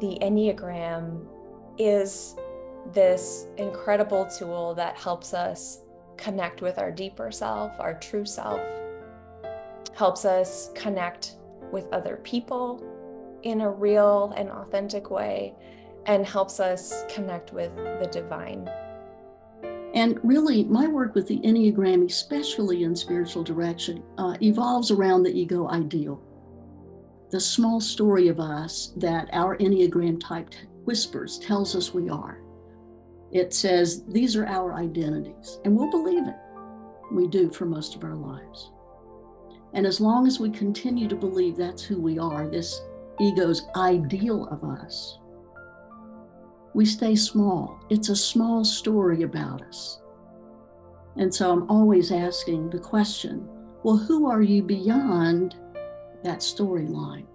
the Enneagram is this incredible tool that helps us connect with our deeper self, our true self, helps us connect with other people in a real and authentic way, and helps us connect with the divine. And really, my work with the Enneagram, especially in spiritual direction, evolves around the ego ideal. The small story of us that our Enneagram type whispers, tells us we are. It says, these are our identities, and we'll believe it. We do for most of our lives. And as long as we continue to believe that's who we are, this ego's ideal of us, we stay small. It's a small story about us. And so I'm always asking the question, well, who are you beyond that storyline?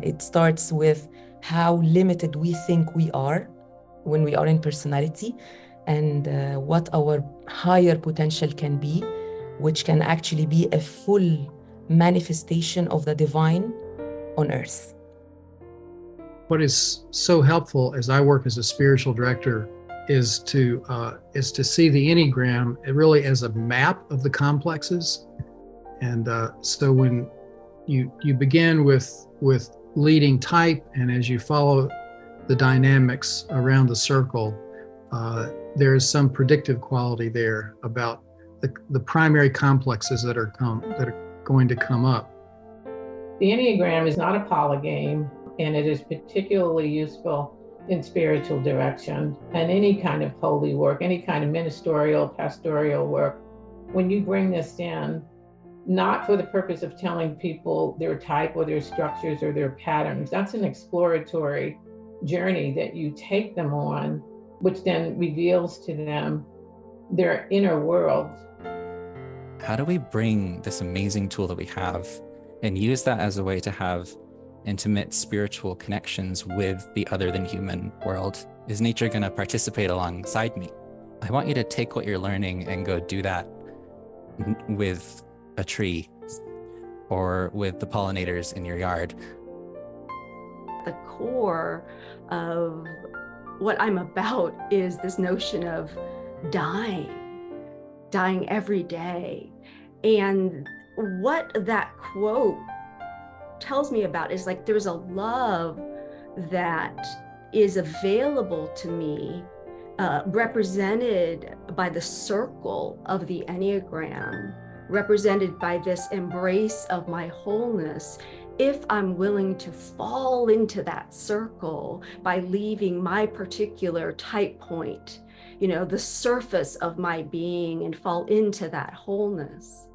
It starts with how limited we think we are when we are in personality, and what our higher potential can be, which can actually be a full manifestation of the divine on earth. What is so helpful as I work as a spiritual director is to see the Enneagram really as a map of the complexes. And so when you begin with leading type, and as you follow the dynamics around the circle, there is some predictive quality there about the primary complexes that are going to come up. The Enneagram is not a polygame, and it is particularly useful in spiritual direction and any kind of holy work, any kind of ministerial, pastoral work. When you bring this in, not for the purpose of telling people their type or their structures or their patterns, that's an exploratory journey that you take them on, which then reveals to them their inner world. How do we bring this amazing tool that we have and use that as a way to have intimate spiritual connections with the other than human world? Is nature going to participate alongside me? I want you to take what you're learning and go do that with a tree or with the pollinators in your yard. The core of what I'm about is this notion of dying every day. And what that quote tells me about is like there's a love that is available to me, represented by the circle of the Enneagram, represented by this embrace of my wholeness, if I'm willing to fall into that circle by leaving my particular type point, the surface of my being, and fall into that wholeness.